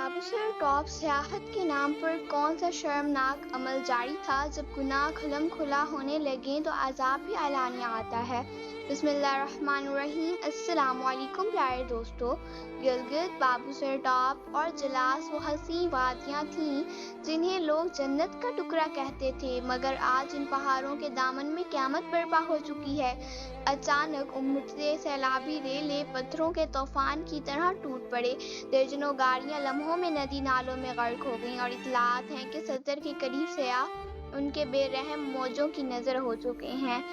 Babusar top सियाहत के नाम पर कौन सा शर्मनाक अमल जारी था। जब गुनाह खुलम खुला होने लगे तो अजाब भी ऐलानिया आता है। बिस्मिल्लाहिर्रहमानिर्रहीम। अस्सलामुअलैकुम प्यारे दोस्तों। गिलगित, बाबूसर टॉप और जलास वो हसीन वादियाँ थीं जिन्हें लोग जन्नत का टुकड़ा कहते थे, मगर आज इन पहाड़ों के दामन में क़यामत बर्पा हो चुकी है। अचानक उमड़ते सैलाबी रेले पत्थरों के तूफान की तरह टूट पड़े। दर्जनों गाड़ियां लम्हों में नदी नालों में गर्क हो गईं और इत्तलात हैं कि 70 के करीब सयाह उनके बेरहम मौजों की नजर हो चुके हैं।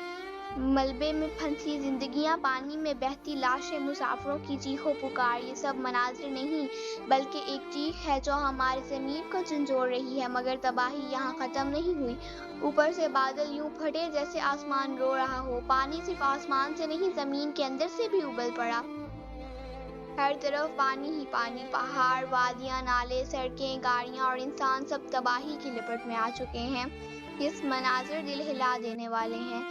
मलबे में फंसी जिंदगियां, पानी में बहती लाशें, मुसाफिरों की चीखों पुकार, ये सब मनाजिर नहीं बल्कि एक चीख है जो हमारे ज़मीर को झंझोड़ रही है। मगर तबाही यहाँ ख़त्म नहीं हुई। ऊपर से बादल यूं फटे जैसे आसमान रो रहा हो। पानी सिर्फ आसमान से नहीं, ज़मीन के अंदर से भी उबल पड़ा। हर तरफ पानी ही पानी, पहाड़, वादियां, नाले, सड़कें, गाड़ियां और इंसान सब तबाही की लिपट में आ चुके हैं। ये मनाजिर दिल हिला देने वाले हैं।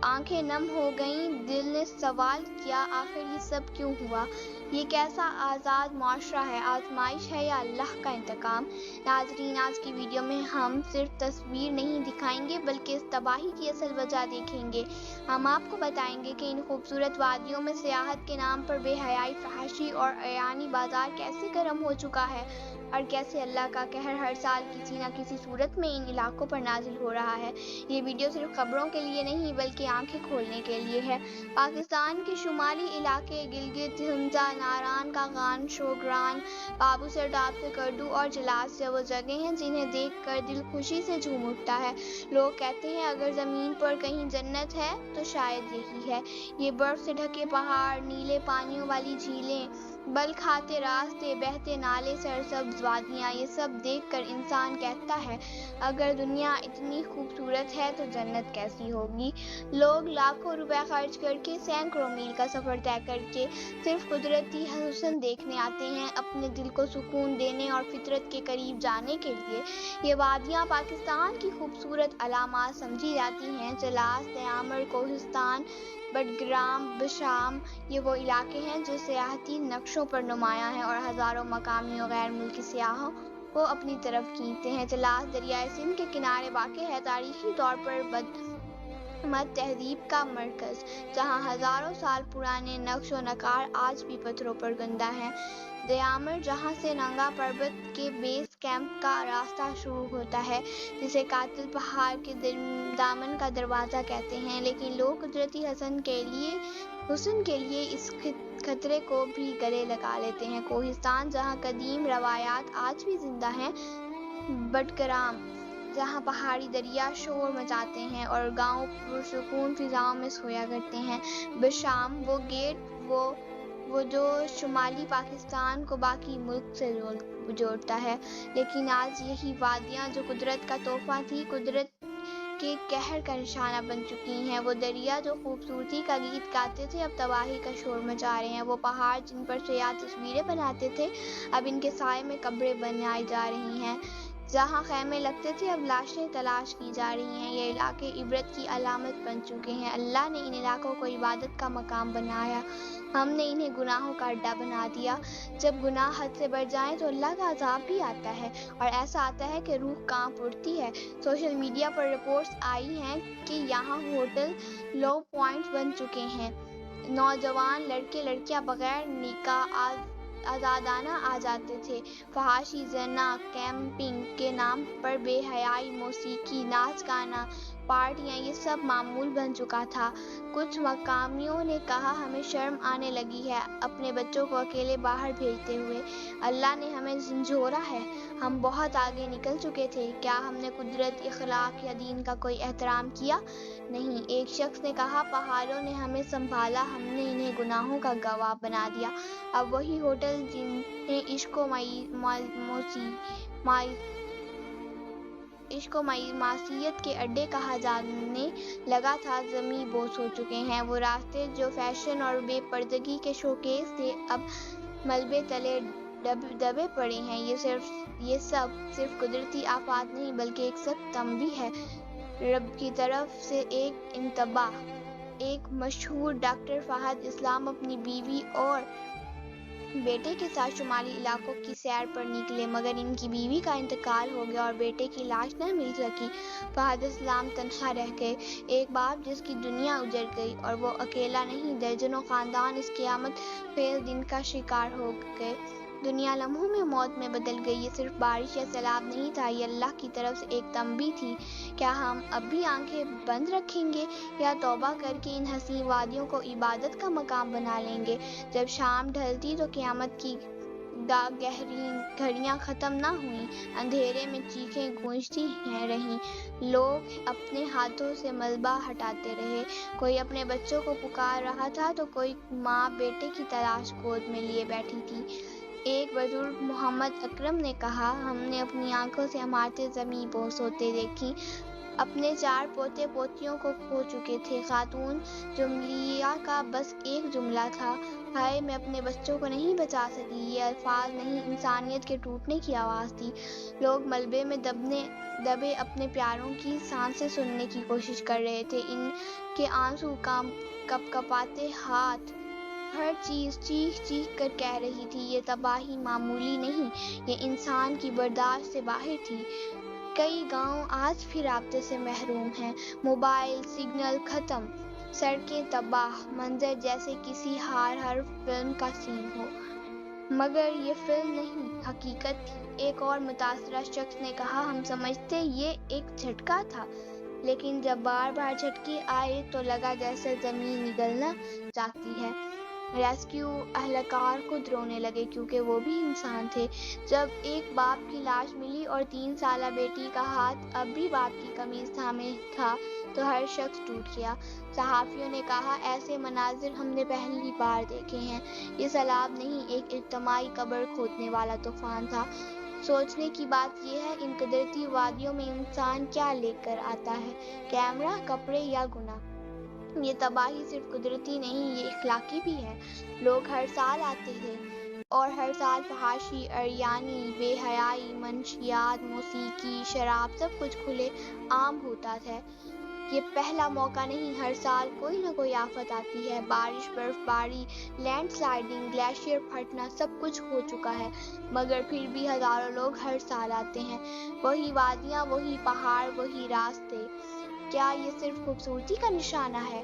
आंखें नम हो गईं। दिल ने सवाल किया, आखिर ये सब क्यों हुआ? ये कैसा आज़ाद माशरा है? आजमाइश है या अल्लाह का इंतकाम? नाज़रीन, आज की वीडियो में हम सिर्फ तस्वीर नहीं दिखाएंगे बल्कि इस तबाही की असल वजह देखेंगे। हम आपको बताएंगे कि इन खूबसूरत वादियों में सियाहत के नाम पर बेहयाई, फहाशी और अयानी बाजार कैसे गर्म हो चुका है और कैसे अल्लाह का कहर हर साल किसी न किसी सूरत में इन इलाकों पर नाजिल हो रहा है। ये वीडियो सिर्फ खबरों के लिए नहीं बल्कि आंखें खोलने के लिए है। पाकिस्तान के शुमाली इलाके गिलगित, हिंजा, नारान का गान, शोग्रान, बाबूसर टॉप से करदू और जलास से वो जगह हैं जिन्हें देखकर दिल खुशी से झूम उठता है। लोग कहते हैं अगर ज़मीन पर कहीं जन्नत है तो शायद यही है। ये बर्फ से ढके पहाड़, नीले पानियों वाली झीलें, बल खाते रास्ते, बहते नाले, सरसब्ज वादियाँ, ये सब देखकर इंसान कहता है अगर दुनिया इतनी खूबसूरत है तो जन्नत कैसी होगी। लोग लाखों रुपए खर्च करके, सैकड़ों मील का सफ़र तय करके सिर्फ कुदरती हुस्न देखने आते हैं, अपने दिल को सुकून देने और फितरत के करीब जाने के लिए। ये वादियाँ पाकिस्तान की खूबसूरत अलामात समझी जाती हैं। जलास, दयामर, कोहिस्तान, बडग्राम, बिशाम, ये वो इलाके हैं जो सियाहती नक्शों पर नुमायां हैं और हज़ारों मकामी और गैर मुल्की सियाहों को अपनी तरफ खींचते हैं। जलास दरियाए सिंध के किनारे वाक़ है, तारीखी तौर पर बदमत तहजीब का मरकज़, जहाँ हज़ारों साल पुराने नक्श व नकार आज भी पत्थरों पर गंदा हैं। दयामर, जहाँ से नंगा पर्वत के बेस कैंप का रास्ता शुरू होता है, जिसे कातिल पहाड़ के दामन का दरवाज़ा कहते हैं, लेकिन लोग कुदरती हुस्न के लिए इस खतरे को भी गले लगा लेते हैं। कोहिस्तान, जहाँ कदीम रवायात आज भी जिंदा हैं। बडग्राम, जहाँ पहाड़ी दरिया शोर मचाते हैं और गांव पुरसुकून फिजाओं में सोया करते हैं। बिशाम, वो गेट, वो जो शुमाली पाकिस्तान को बाकी मुल्क से जोड़ता है। लेकिन आज यही वादियाँ जो कुदरत का तोहफा थी, कुदरत के कहर का निशाना बन चुकी हैं। वो दरिया जो खूबसूरती का गीत गाते थे अब तबाही का शोर मचा रहे हैं। वो पहाड़ जिन पर सयाह तस्वीरें बनाते थे अब इनके साए में कब्रें बनाई जा रही हैं। जहाँ खैमे लगते थे अब लाशें तलाश की जा रही हैं। ये इलाके इबरत की अलामत बन चुके हैं। अल्लाह ने इन इलाकों को इबादत का मकाम बनाया, हमने इन्हें गुनाहों का अड्डा बना दिया। जब गुनाह हद से बढ़ जाएं तो अल्लाह का अजाब भी आता है और ऐसा आता है कि रूह कांप उठती है। सोशल मीडिया पर रिपोर्ट्स आई हैं कि यहाँ होटल लो पॉइंट्स बन चुके हैं। नौजवान लड़के लड़कियां बगैर निकाह आज़ादाना आ जाते थे। फहाशी, जना, कैंपिंग के नाम पर बेहयाई, मौसीकी, नाच गाना, पार्टियाँ, ये सब मामूल बन चुका था। कुछ मकामियों ने कहा हमें शर्म आने लगी है अपने बच्चों को अकेले बाहर भेजते हुए। अल्लाह ने हमें झंझोरा है, हम बहुत आगे निकल चुके थे। क्या हमने कुदरत, इखलाक या दीन का कोई एहतराम किया? नहीं। एक शख्स ने कहा पहाड़ों ने हमें संभाला, हमने इन्हें गुनाहों का गवाह बना दिया। अब वही होटल जिन्हें इश्क मासियत के अड्डे कहा जाने लगा था, ज़मीं बोस हो चुके हैं। वो रास्ते जो फैशन और बेपर्दगी के शोकेस थे अब मलबे तले दबे पड़े हैं। ये सब सिर्फ कुदरती आफात नहीं बल्कि एक सख्त तंबी है रब की तरफ से, एक इंतबाह। एक मशहूर डॉक्टर फहद इस्लाम अपनी बीवी और بیٹے کے ساتھ شمالی علاقوں کی سیر پر نکلے، مگر ان کی بیوی کا انتقال ہو گیا اور بیٹے کی لاش نہ مل سکی۔ فہد اسلام تنہا رہ گئے، ایک باپ جس کی دنیا اجڑ گئی، اور وہ اکیلا نہیں، درجنوں خاندان اس قیامت خیز دن کا شکار ہو گئے۔ دنیا لمحوں میں موت میں بدل گئی۔ یہ صرف بارش یا سیلاب نہیں تھا، یہ اللہ کی طرف سے ایک تنبیہ تھی۔ کیا ہم اب بھی آنکھیں بند رکھیں گے یا توبہ کر کے ان حسین وادیوں کو عبادت کا مقام بنا لیں گے؟ جب شام ڈھلتی تو قیامت کی گہری گھڑیاں ختم نہ ہوئیں، اندھیرے میں چیخیں گونجتی رہیں، لوگ اپنے ہاتھوں سے ملبہ ہٹاتے رہے، کوئی اپنے بچوں کو پکار رہا تھا تو کوئی ماں بیٹے کی تلاش گود میں لیے بیٹھی تھی۔ ایک بزرگ محمد اکرم نے کہا، ہم نے اپنی آنکھوں سے عمارتیں زمیں بوس ہوتے دیکھی، اپنے 4 پوتے پوتیوں کو کھو چکے تھے۔ خاتون جملیہ کا بس ایک جملہ تھا، ہائے میں اپنے بچوں کو نہیں بچا سکی۔ یہ الفاظ نہیں، انسانیت کے ٹوٹنے کی آواز تھی۔ لوگ ملبے میں دبے اپنے پیاروں کی سانسیں سننے کی کوشش کر رہے تھے، ان کے آنسو کپکپاتے ہاتھ، ہر چیز چیخ چیخ کر کہہ رہی تھی، یہ تباہی معمولی نہیں، یہ انسان کی برداشت سے باہر تھی۔ کئی گاؤں آج بھی رابطے سے محروم ہیں، موبائل سگنل ختم، سڑکیں تباہ، منظر جیسے کسی ہارر فلم کا سین ہو۔ مگر یہ فلم نہیں، حقیقت تھی۔ ایک اور متاثرہ شخص نے کہا، ہم سمجھتے یہ ایک جھٹکا تھا، لیکن جب بار بار جھٹکے آئے تو لگا جیسے زمین نگلنا چاہتی ہے۔ ریسکیو اہلکار خود رونے لگے کیونکہ وہ بھی انسان تھے۔ جب ایک باپ کی لاش ملی اور 3 سالہ بیٹی کا ہاتھ اب بھی باپ کی قمیض تھامے تھا تو ہر شخص ٹوٹ گیا۔ صحافیوں نے کہا، ایسے مناظر ہم نے پہلی بار دیکھے ہیں۔ یہ سیلاب نہیں، ایک اجتماعی قبر کھودنے والا طوفان تھا۔ سوچنے کی بات یہ ہے، ان قدرتی وادیوں میں انسان کیا لے کر آتا ہے، کیمرہ، کپڑے یا گناہ؟ یہ تباہی صرف قدرتی نہیں، یہ اخلاقی بھی ہے۔ لوگ ہر سال آتے تھے اور ہر سال فحاشی، عریانی، بے حیائی، منشیات، موسیقی، شراب، سب کچھ کھلے عام ہوتا ہے۔ یہ پہلا موقع نہیں، ہر سال کوئی نہ کوئی آفت آتی ہے، بارش، برف باری، لینڈ سلائڈنگ، گلیشیئر پھٹنا، سب کچھ ہو چکا ہے، مگر پھر بھی ہزاروں لوگ ہر سال آتے ہیں، وہی وادیاں، وہی پہاڑ، وہی راستے۔ کیا یہ صرف خوبصورتی کا نشانہ ہے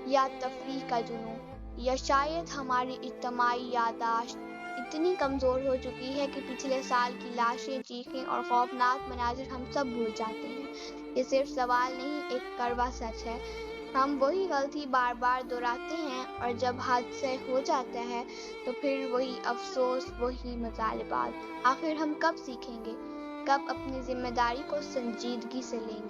یا تفریح کا جنون؟ یا شاید ہماری اجتماعی یادداشت اتنی کمزور ہو چکی ہے کہ پچھلے سال کی لاشیں، چیخیں اور خوفناک مناظر ہم سب بھول جاتے ہیں؟ یہ صرف سوال نہیں، ایک کڑوا سچ ہے۔ ہم وہی غلطی بار بار دہراتے ہیں، اور جب حادثہ ہو جاتا ہے تو پھر وہی افسوس، وہی مطالبات۔ آخر ہم کب سیکھیں گے؟ کب اپنی ذمہ داری کو سنجیدگی سے لیں گے؟